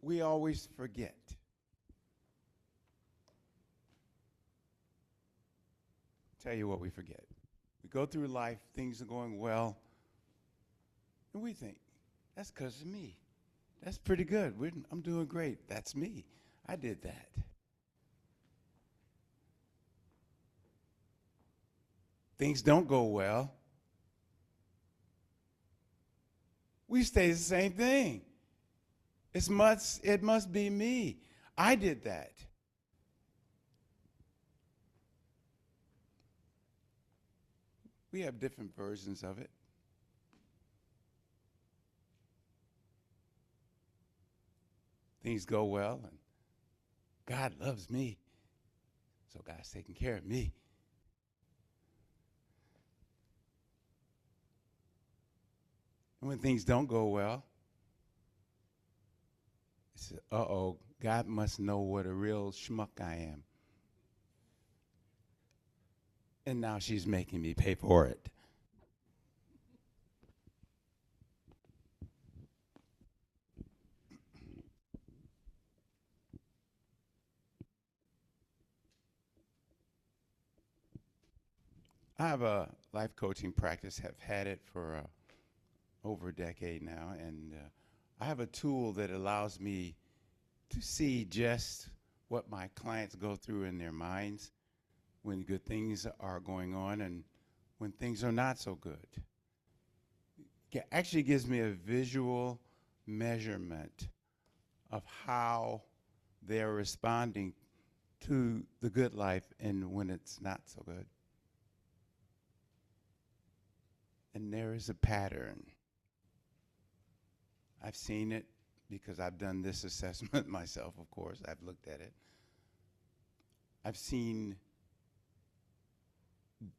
we always forget. Tell you what we forget. We go through life, things are going well, and we think, that's because of me. That's pretty good. I'm doing great. That's me. I did that. Things don't go well. We say the same thing. It must be me. I did that. We have different versions of it. Things go well, and God loves me, so God's taking care of me. And when things don't go well, it's, uh-oh, God must know what a real schmuck I am. And now she's making me pay for it. I have a life coaching practice, have had it for over a decade now, and I have a tool that allows me to see just what my clients go through in their minds when good things are going on and when things are not so good. It actually gives me a visual measurement of how they're responding to the good life and when it's not so good. And there is a pattern. I've seen it because I've done this assessment myself, of course. I've looked at it. I've seen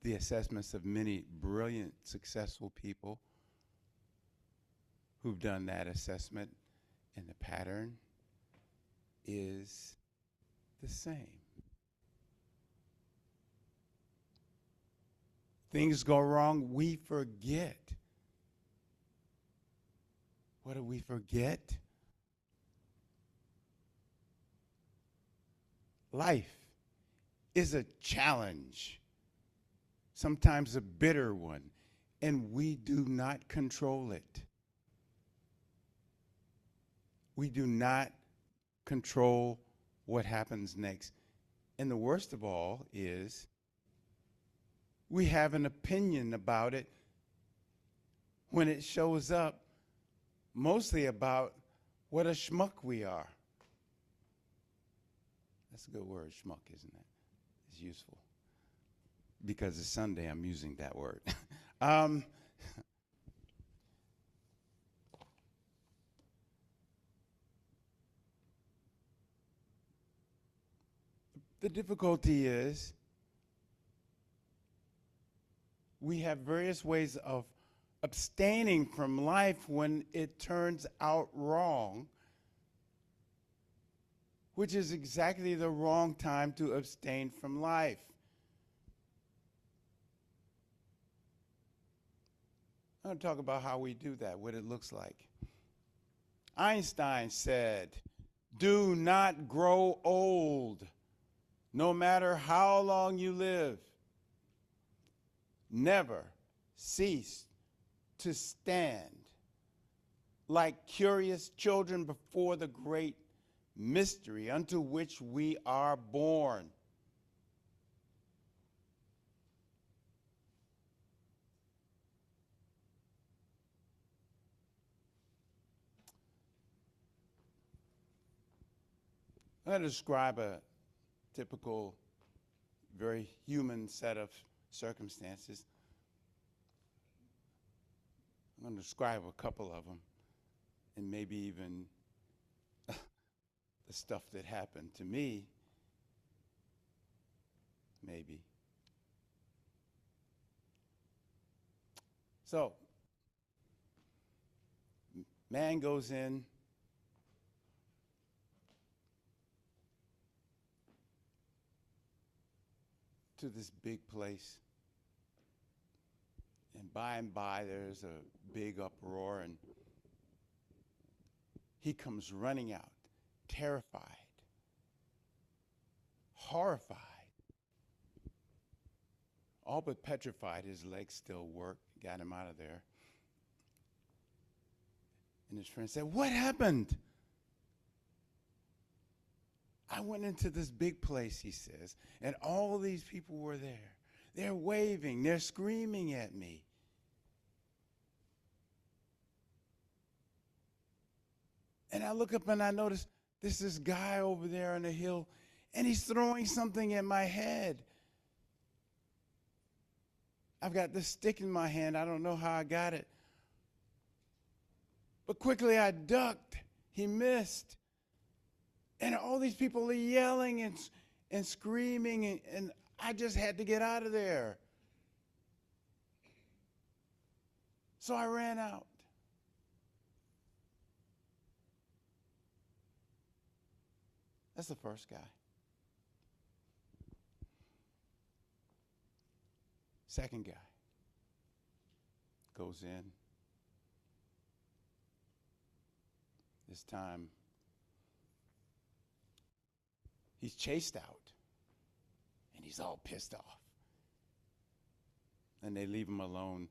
the assessments of many brilliant, successful people who've done that assessment, and the pattern is the same. Things go wrong, we forget. What do we forget? Life is a challenge, sometimes a bitter one, and we do not control it. We do not control what happens next. And the worst of all is we have an opinion about it when it shows up, mostly about what a schmuck we are. That's a good word, schmuck, isn't it? It's useful. Because it's Sunday, I'm using that word. The difficulty is we have various ways of abstaining from life when it turns out wrong, which is exactly the wrong time to abstain from life. I'm going to talk about how we do that, what it looks like. Einstein said, "Do not grow old, no matter how long you live. Never cease to stand like curious children before the great mystery unto which we are born." I'm going to describe a typical, very human set of circumstances. I'm going to describe a couple of them, and maybe even the stuff that happened to me, maybe. So, man goes in to this big place, and by there's a big uproar, and he comes running out. terrified, horrified, all but petrified. His legs still worked, got him out of there. And his friend said, "What happened?" "I went into this big place," he says, "and all these people were there. They're waving, they're screaming at me. And I look up and I notice there's this guy over there on the hill, and he's throwing something at my head. I've got this stick in my hand. I don't know how I got it. But quickly I ducked. He missed. And all these people are yelling and screaming, and I just had to get out of there. So I ran out. That's the first guy. Second guy goes in. This time, he's chased out, and he's all pissed off. And they leave him alone.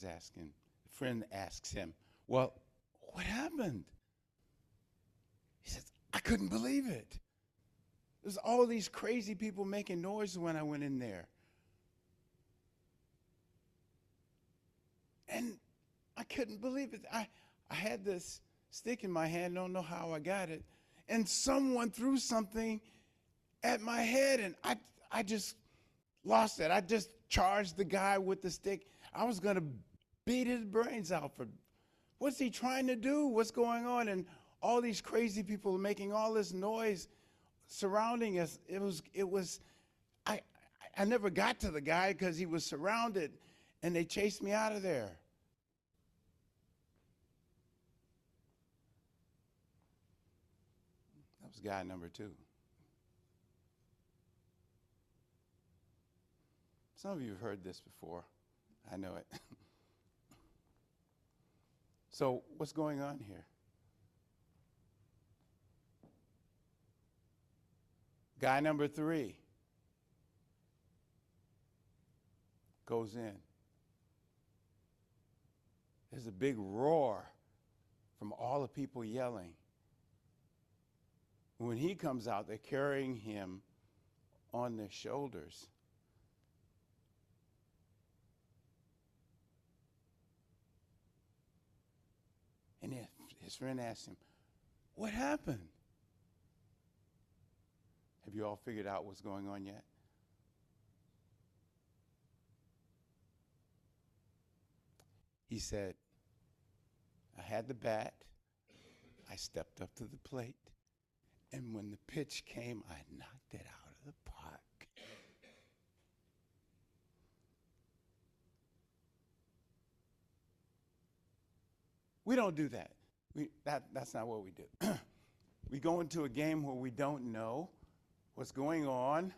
The friend asks him, "Well, what happened?" He says, "I couldn't believe it. There's all these crazy people making noise when I went in there. And I couldn't believe it. I had this stick in my hand, don't know how I got it, and someone threw something at my head, and I just lost it. I just charged the guy with the stick. I was going to beat his brains out for, what's he trying to do? What's going on?" And all these crazy people making all this noise surrounding us. I never got to the guy because he was surrounded, and they chased me out of there. That was guy number 2. Some of you have heard this before. I know it. So what's going on here? Guy number 3 goes in. There's a big roar from all the people yelling. When he comes out, they're carrying him on their shoulders. And his friend asks him, "What happened?" Have you all figured out what's going on yet? He said, "I had the bat, I stepped up to the plate, and when the pitch came, I knocked it out of the park." We don't do that. That's not what we do. We go into a game where we don't know what's going on,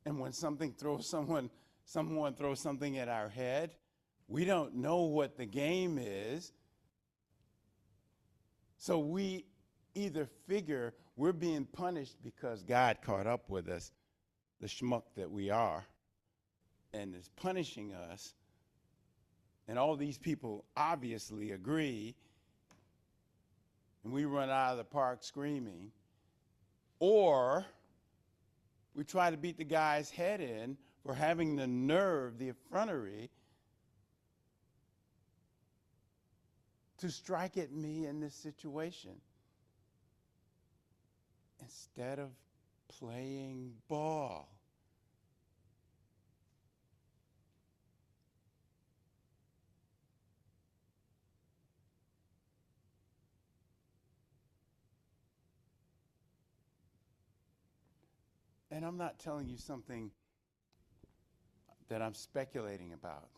and when someone throws something at our head, we don't know what the game is. So we either figure we're being punished because God caught up with us, the schmuck that we are, and is punishing us. And all these people obviously agree, and we run out of the park screaming. Or we try to beat the guy's head in for having the nerve, the effrontery, to strike at me in this situation instead of playing ball. And I'm not telling you something that I'm speculating about.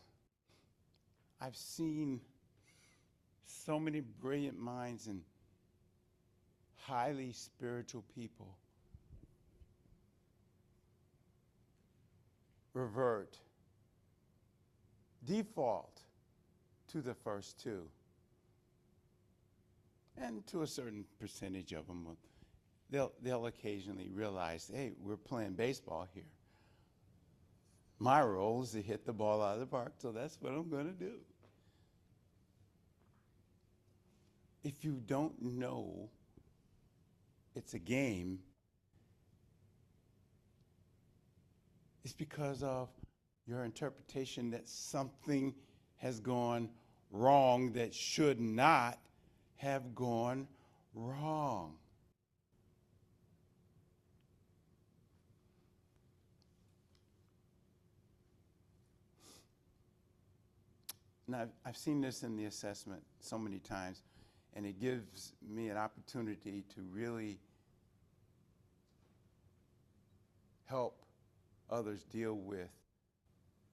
I've seen so many brilliant minds and highly spiritual people default to the first 2, And to a certain percentage of them, they'll occasionally realize, hey, we're playing baseball here. My role is to hit the ball out of the park, so that's what I'm going to do. If you don't know it's a game, it's because of your interpretation that something has gone wrong that should not have gone wrong. Now, I've seen this in the assessment so many times, and it gives me an opportunity to really help others deal with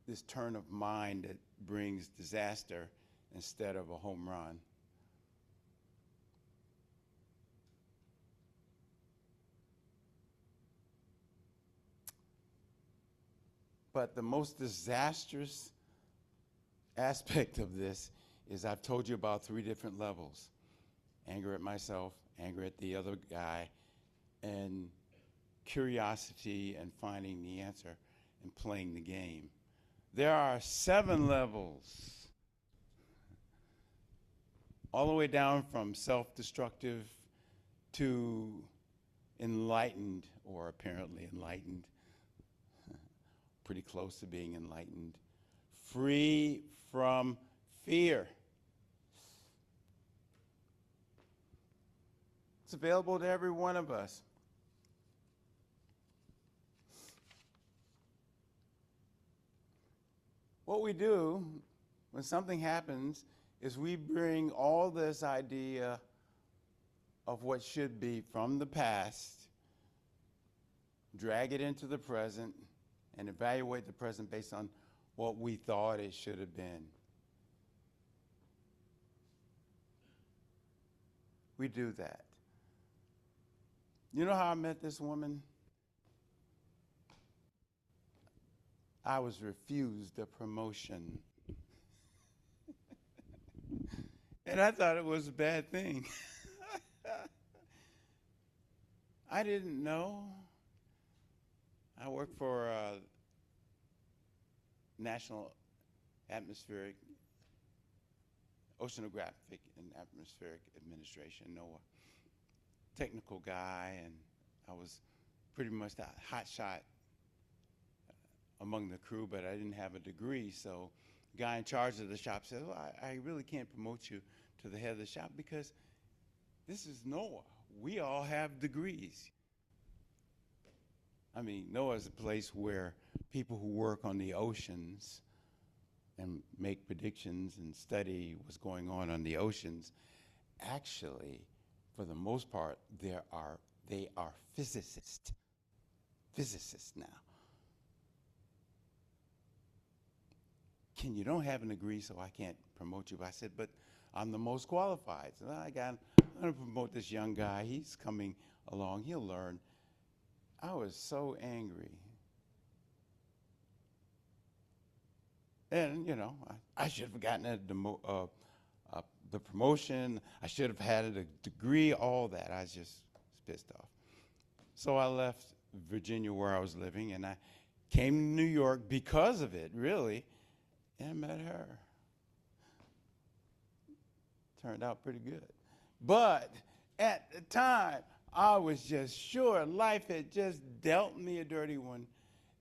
this turn of mind that brings disaster instead of a home run. But the most disastrous aspect of this is I've told you about 3 different levels: anger at myself, anger at the other guy, and curiosity and finding the answer and playing the game. There are 7 levels, all the way down from self-destructive to enlightened, or apparently enlightened, pretty close to being enlightened, free from fear. It's available to every one of us. What we do when something happens is we bring all this idea of what should be from the past, drag it into the present, and evaluate the present based on what we thought it should have been. We do that. You know how I met this woman? I was refused a promotion. And I thought it was a bad thing. I didn't know. I worked for National Atmospheric, Oceanographic and Atmospheric Administration, NOAA. Technical guy, and I was pretty much the hot shot among the crew, but I didn't have a degree, so the guy in charge of the shop said, well, I really can't promote you to the head of the shop because this is NOAA. We all have degrees. I mean, NOAA is a place where people who work on the oceans and make predictions and study what's going on the oceans, actually, for the most part, they are physicists now. You don't have a degree, so I can't promote you. But I said, but I'm the most qualified. So I'm going to promote this young guy. He's coming along. He'll learn. I was so angry. And, you know, I should have gotten the promotion. I should have had a degree, all that. I was just pissed off. So I left Virginia, where I was living, and I came to New York because of it, really, and I met her. Turned out pretty good. But at the time, I was just sure life had just dealt me a dirty one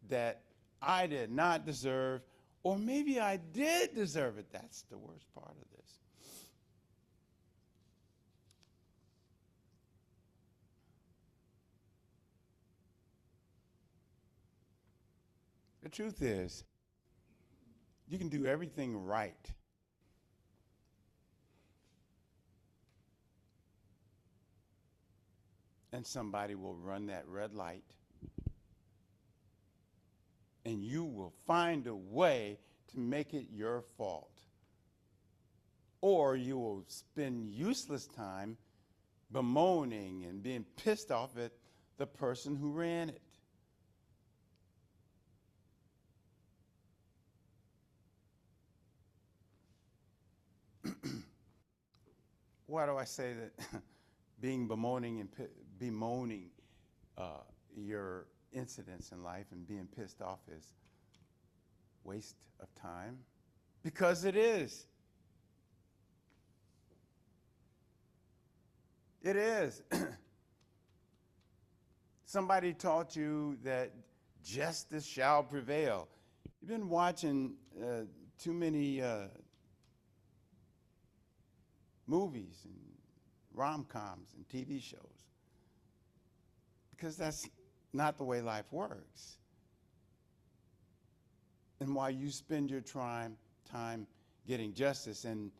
that I did not deserve, or maybe I did deserve it. That's the worst part of this. The truth is, you can do everything right. And somebody will run that red light, and you will find a way to make it your fault. Or you will spend useless time bemoaning and being pissed off at the person who ran it. why do I say that being bemoaning your incidents in life and being pissed off is waste of time? Because it is. It is. Somebody taught you that justice shall prevail. You've been watching too many movies and rom-coms and TV shows, because that's not the way life works. And while you spend your time getting justice, and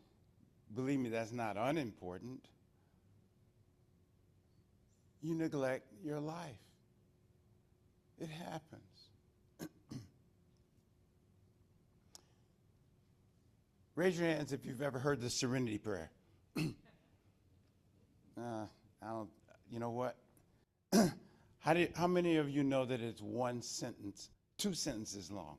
believe me, that's not unimportant, you neglect your life. It happens. Raise your hands if you've ever heard the Serenity Prayer. I don't, you know what? How many of you know that it's one sentence, 2 sentences long?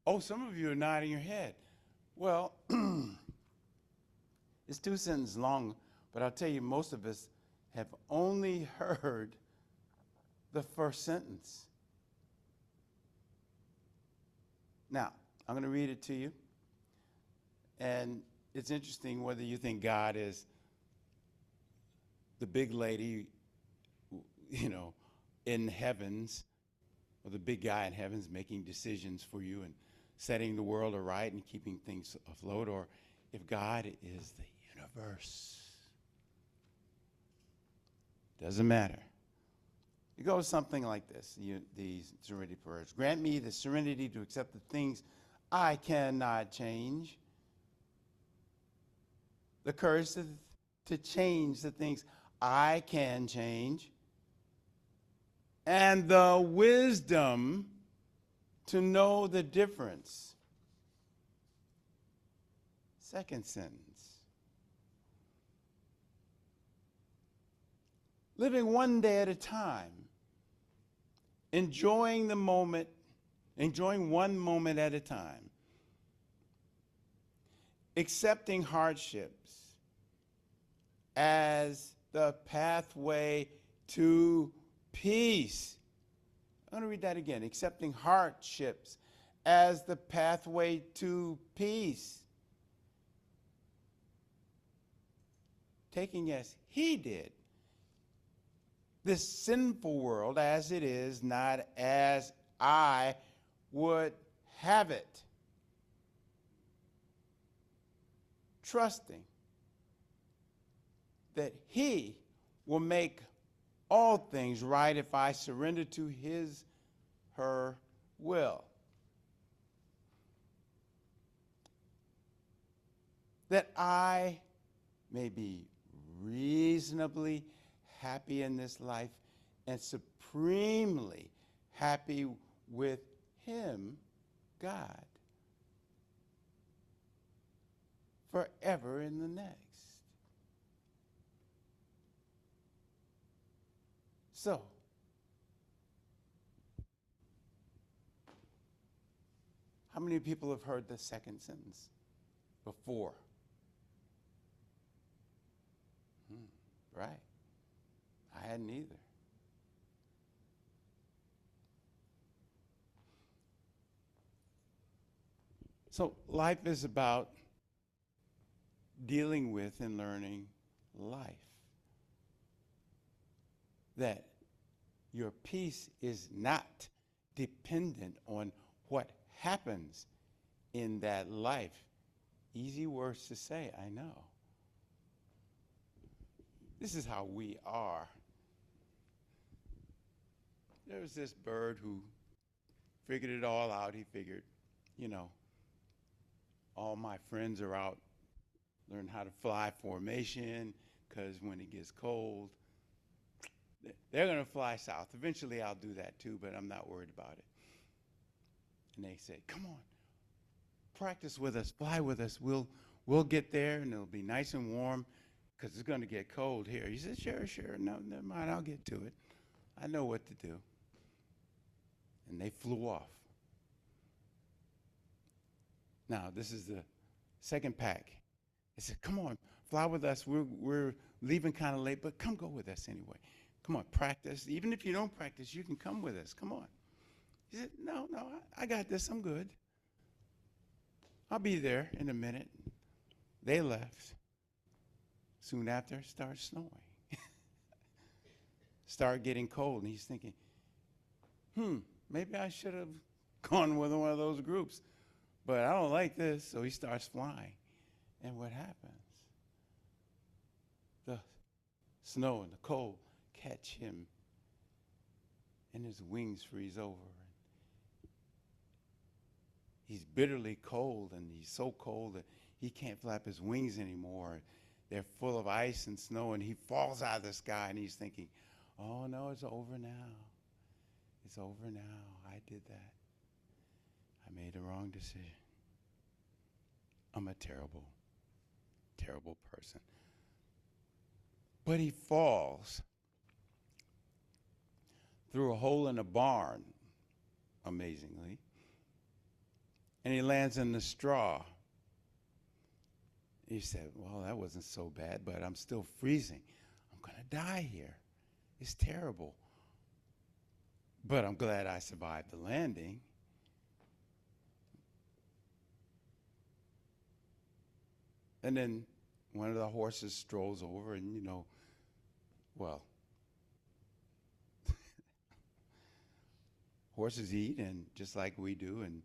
Oh, some of you are nodding your head. Well, it's 2 sentences long, but I'll tell you, most of us have only heard the first sentence. Now, I'm going to read it to you. And it's interesting whether you think God is the big lady, you know, in heavens, or the big guy in heavens making decisions for you and setting the world aright and keeping things afloat, or if God is the universe. Doesn't matter. It goes something like this, these serenity prayers. Grant me the serenity to accept the things I cannot change, the courage to change the things I can change, and the wisdom to know the difference. Second sentence. Living one day at a time, enjoying the moment, enjoying one moment at a time, accepting hardships as the pathway to peace. I'm going to read that again. Accepting hardships as the pathway to peace. Taking as he did this sinful world as it is, not as I would have it. Trusting that he will make all things right if I surrender to his, her will. That I may be reasonably happy in this life and supremely happy with him, God, forever in the next. So, how many people have heard the second sentence before? Right. I hadn't either. So life is about dealing with and learning life. That your peace is not dependent on what happens in that life. Easy words to say, I know. This is how we are. There was this bird who figured it all out. He figured, you know, all my friends are out learning how to fly formation, because when it gets cold, they're going to fly south. Eventually I'll do that too, but I'm not worried about it. And they said, come on, practice with us, fly with us. We'll get there and it'll be nice and warm, because it's going to get cold here. He said, sure. No, never mind, I'll get to it. I know what to do. And they flew off. Now, this is the second pack. They said, come on, fly with us. We're leaving kind of late, but come go with us anyway. Come on, practice. Even if you don't practice, you can come with us. Come on. He said, no, I got this. I'm good. I'll be there in a minute. They left. Soon after, it started snowing. Started getting cold, and he's thinking, maybe I should have gone with one of those groups. But I don't like this, so he starts flying. And what happens? The snow and the cold catch him, and his wings freeze over. He's bitterly cold, and he's so cold that he can't flap his wings anymore. They're full of ice and snow, and he falls out of the sky, and he's thinking, oh, no, it's over now. It's over now. I did that. I made the wrong decision. I'm a terrible, terrible person. But he falls through a hole in a barn, amazingly, and he lands in the straw. He said, well, that wasn't so bad, but I'm still freezing. I'm going to die here. It's terrible. But I'm glad I survived the landing. And then one of the horses strolls over and, well, horses eat and just like we do, and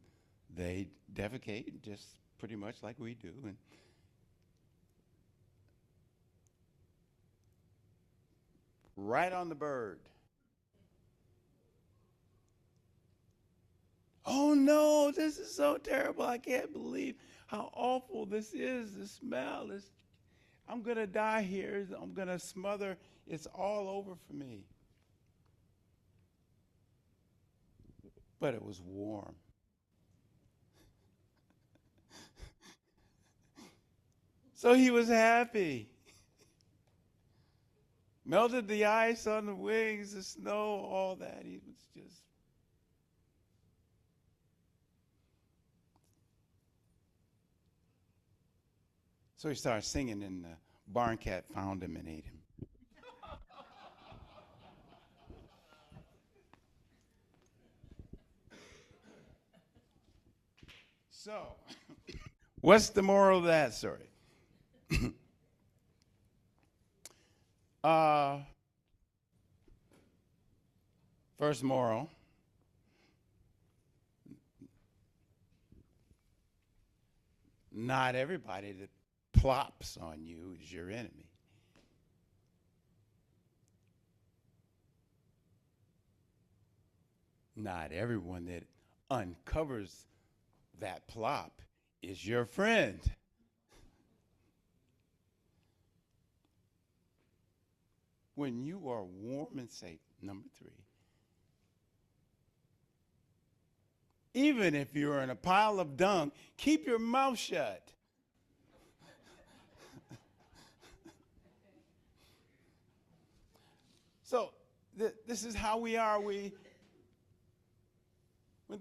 they defecate just pretty much like we do. And right on the bird. Oh no, this is so terrible. I can't believe how awful this is. The smell is, I'm going to die here. I'm going to smother. It's all over for me. But it was warm. So he was happy. Melted the ice on the wings, the snow, all that. He was just. So he started singing, and the barn cat found him and ate him. So, what's the moral of that story? First moral, not everybody that plops on you is your enemy. Not everyone that uncovers that plop is your friend. When you are warm and safe, number 3, even if you're in a pile of dung, keep your mouth shut. So this is how we are. When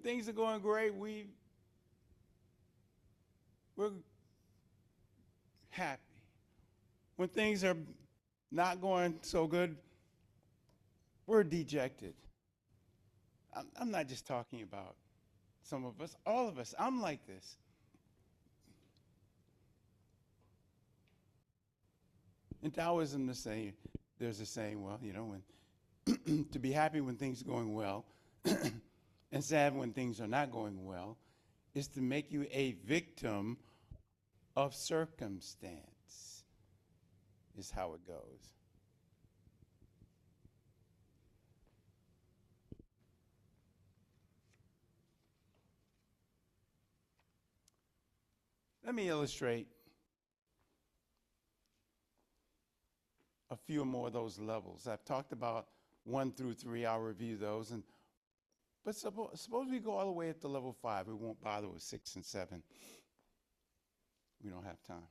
things are going great, we're happy. When things are not going so good, we're dejected. I'm not just talking about some of us, all of us. I'm like this. In Taoism, there's a saying, well, when to be happy when things are going well and sad when things are not going well is to make you a victim of circumstance, is how it goes. Let me illustrate a few more of those levels. I've talked about 1 through 3. I'll review those. But suppose we go all the way up to level 5. We won't bother with 6 and 7. We don't have time.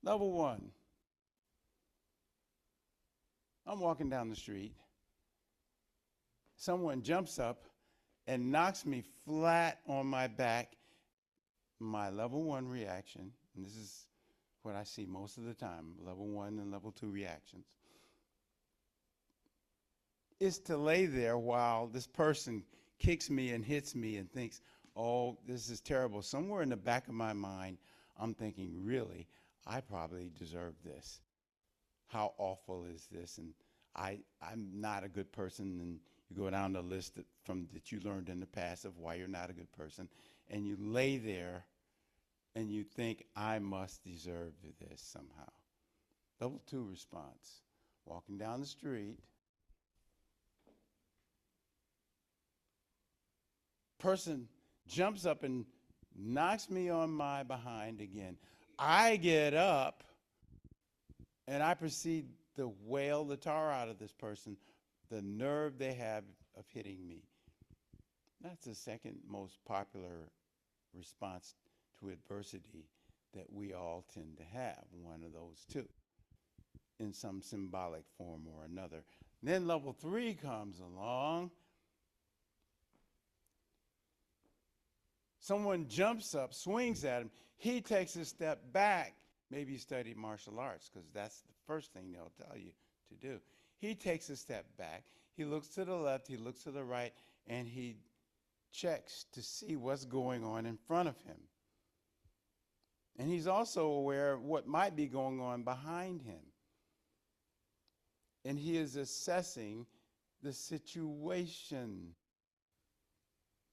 Level 1. I'm walking down the street. Someone jumps up and knocks me flat on my back. My level 1 reaction, and this is what I see most of the time, level 1 and level 2 reactions, is to lay there while this person kicks me and hits me and thinks, oh, this is terrible. Somewhere in the back of my mind, I'm thinking, really, I probably deserve this. How awful is this? And I'm not a good person. And you go down the list that you learned in the past of why you're not a good person. And you lay there and you think, I must deserve this somehow. Level 2 response, walking down the street, person jumps up and knocks me on my behind again. I get up and I proceed to wail the tar out of this person, the nerve they have of hitting me. That's the second most popular response to adversity that we all tend to have, one of those two, in some symbolic form or another. Then level 3 comes along. Someone jumps up, swings at him. He takes a step back. Maybe he studied martial arts, because that's the first thing they'll tell you to do. He takes a step back. He looks to the left, he looks to the right, and he checks to see what's going on in front of him. And he's also aware of what might be going on behind him. And he is assessing the situation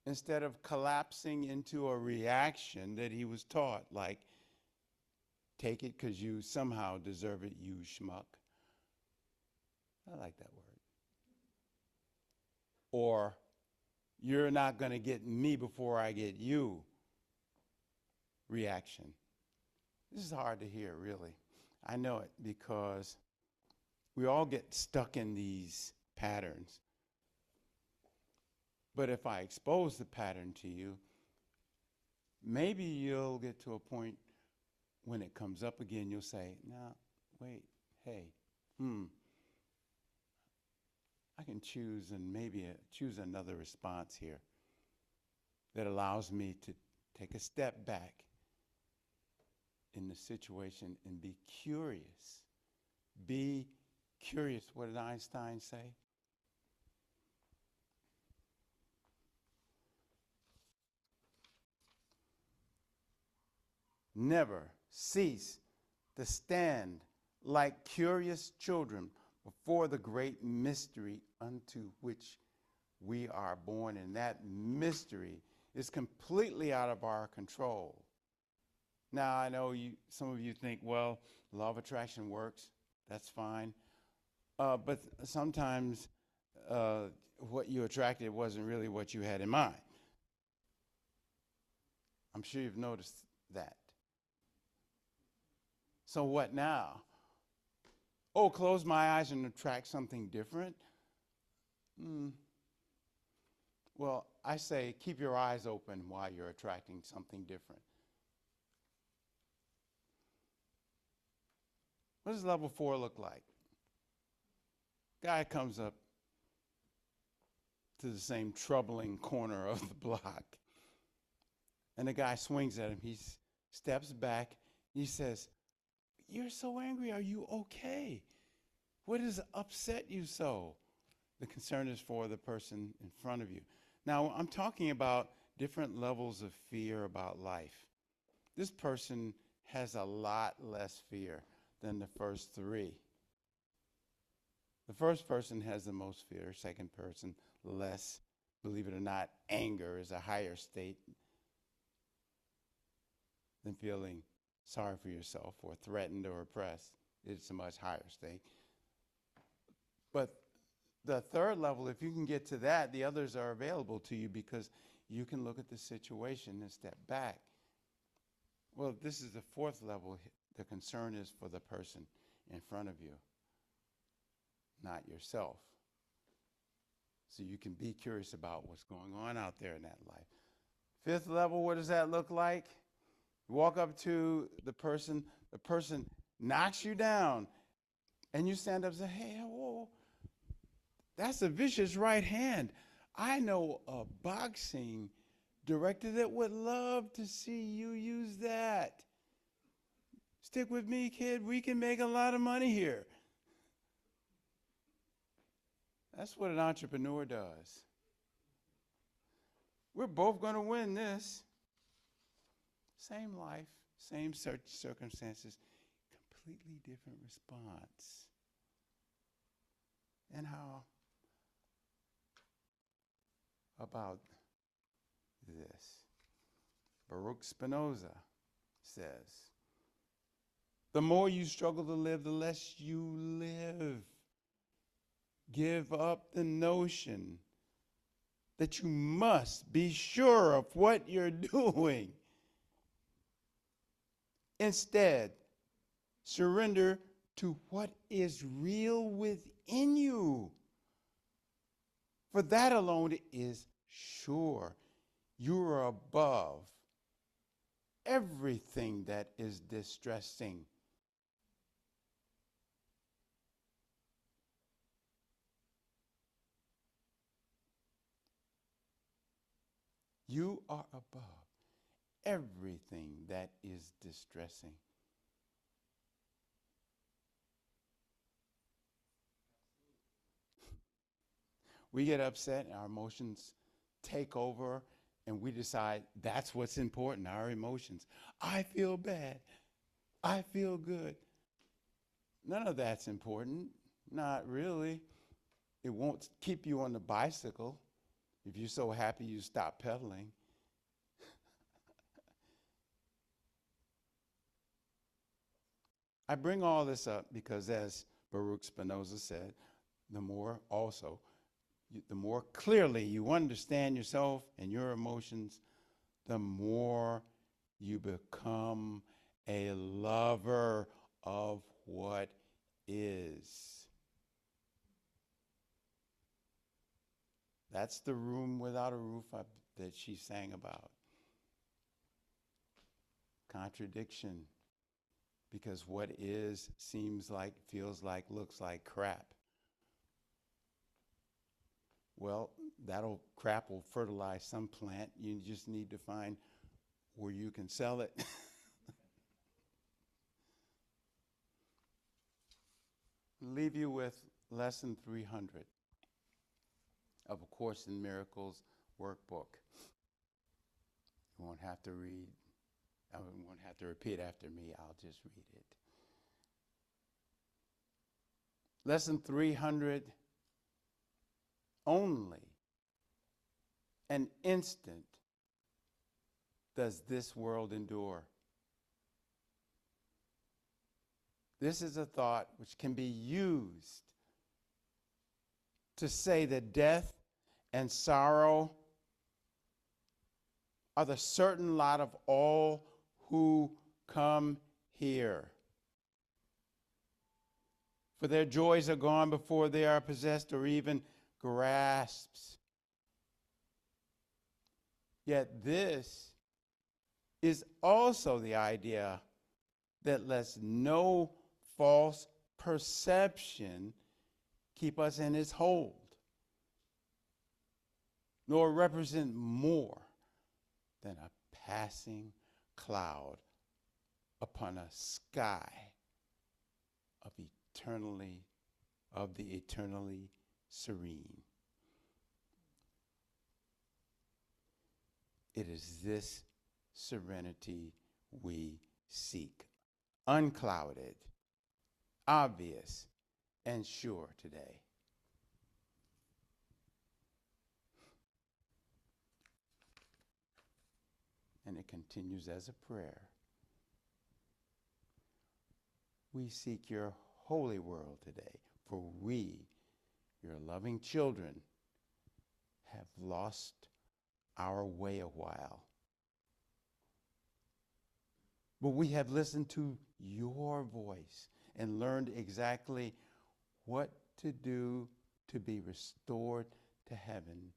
instead of collapsing into a reaction that he was taught, like, take it because you somehow deserve it, you schmuck. I like that word. Or, you're not going to get me before I get you reaction. This is hard to hear, really. I know it because we all get stuck in these patterns. But if I expose the pattern to you, maybe you'll get to a point when it comes up again, you'll say, no, wait, hey, I can choose and maybe choose another response here that allows me to take a step back in the situation and be curious. Be curious. What did Einstein say? Never cease to stand like curious children before the great mystery unto which we are born. And that mystery is completely out of our control. Now, I know some of you think, well, law of attraction works. That's fine. But sometimes what you attracted wasn't really what you had in mind. I'm sure you've noticed that. So what now? Oh, close my eyes and attract something different? Well, I say keep your eyes open while you're attracting something different. What does level 4 look like? Guy comes up to the same troubling corner of the block, and the guy swings at him. He steps back. He says, "You're so angry. Are you okay? What has upset you so?" The concern is for the person in front of you. Now, I'm talking about different levels of fear about life. This person has a lot less fear than the first 3. The first person has the most fear, second person less. Believe it or not, anger is a higher state than feeling sorry for yourself or threatened or oppressed. It's a much higher state. But the third level, if you can get to that, the others are available to you because you can look at the situation and step back. Well, this is the 4th level. The concern is for the person in front of you, not yourself. So you can be curious about what's going on out there in that life. 5th level, what does that look like? You walk up to the person knocks you down, and you stand up and say, "Hey, whoa, that's a vicious right hand. I know a boxing director that would love to see you use that. Stick with me, kid. We can make a lot of money here. That's what an entrepreneur does. We're both going to win this. Same life, same circumstances, completely different response. And how about this? Baruch Spinoza says, the more you struggle to live, the less you live. Give up the notion that you must be sure of what you're doing. Instead, surrender to what is real within you. For that alone is sure. You are above everything that is distressing. You are above everything that is distressing. We get upset and our emotions take over and we decide that's what's important, our emotions. I feel bad. I feel good. None of that's important. Not really. It won't keep you on the bicycle if you're so happy you stop pedaling. I bring all this up because, as Baruch Spinoza said, the more clearly you understand yourself and your emotions, the more you become a lover of what is. That's the room without a roof that she sang about. Contradiction, because what is seems like, feels like, looks like crap. Well, crap will fertilize some plant. You just need to find where you can sell it. Leave you with lesson 300 of A Course in Miracles workbook. You won't have to read. I won't have to repeat after me. I'll just read it. Lesson 300, only an instant does this world endure. This is a thought which can be used to say that death and sorrow are the certain lot of all who come here. For their joys are gone before they are possessed or even grasped. Yet this is also the idea that lets no false perception keep us in its hold, nor represent more than a passing cloud upon a sky of the eternally serene. It is this serenity we seek, unclouded, obvious, and sure today. And it continues as a prayer. We seek your holy world today, for we, your loving children, have lost our way a while. But we have listened to your voice and learned exactly what to do to be restored to heaven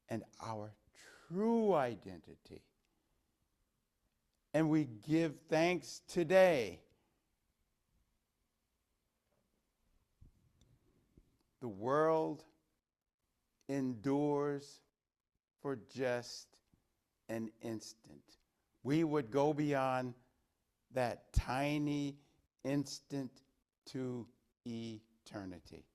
and our true identity. And we give thanks today. The world endures for just an instant. We would go beyond that tiny instant to eternity.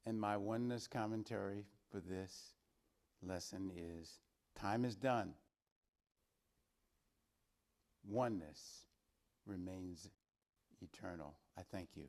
And my oneness commentary for this lesson is time is done. Oneness remains eternal. I thank you.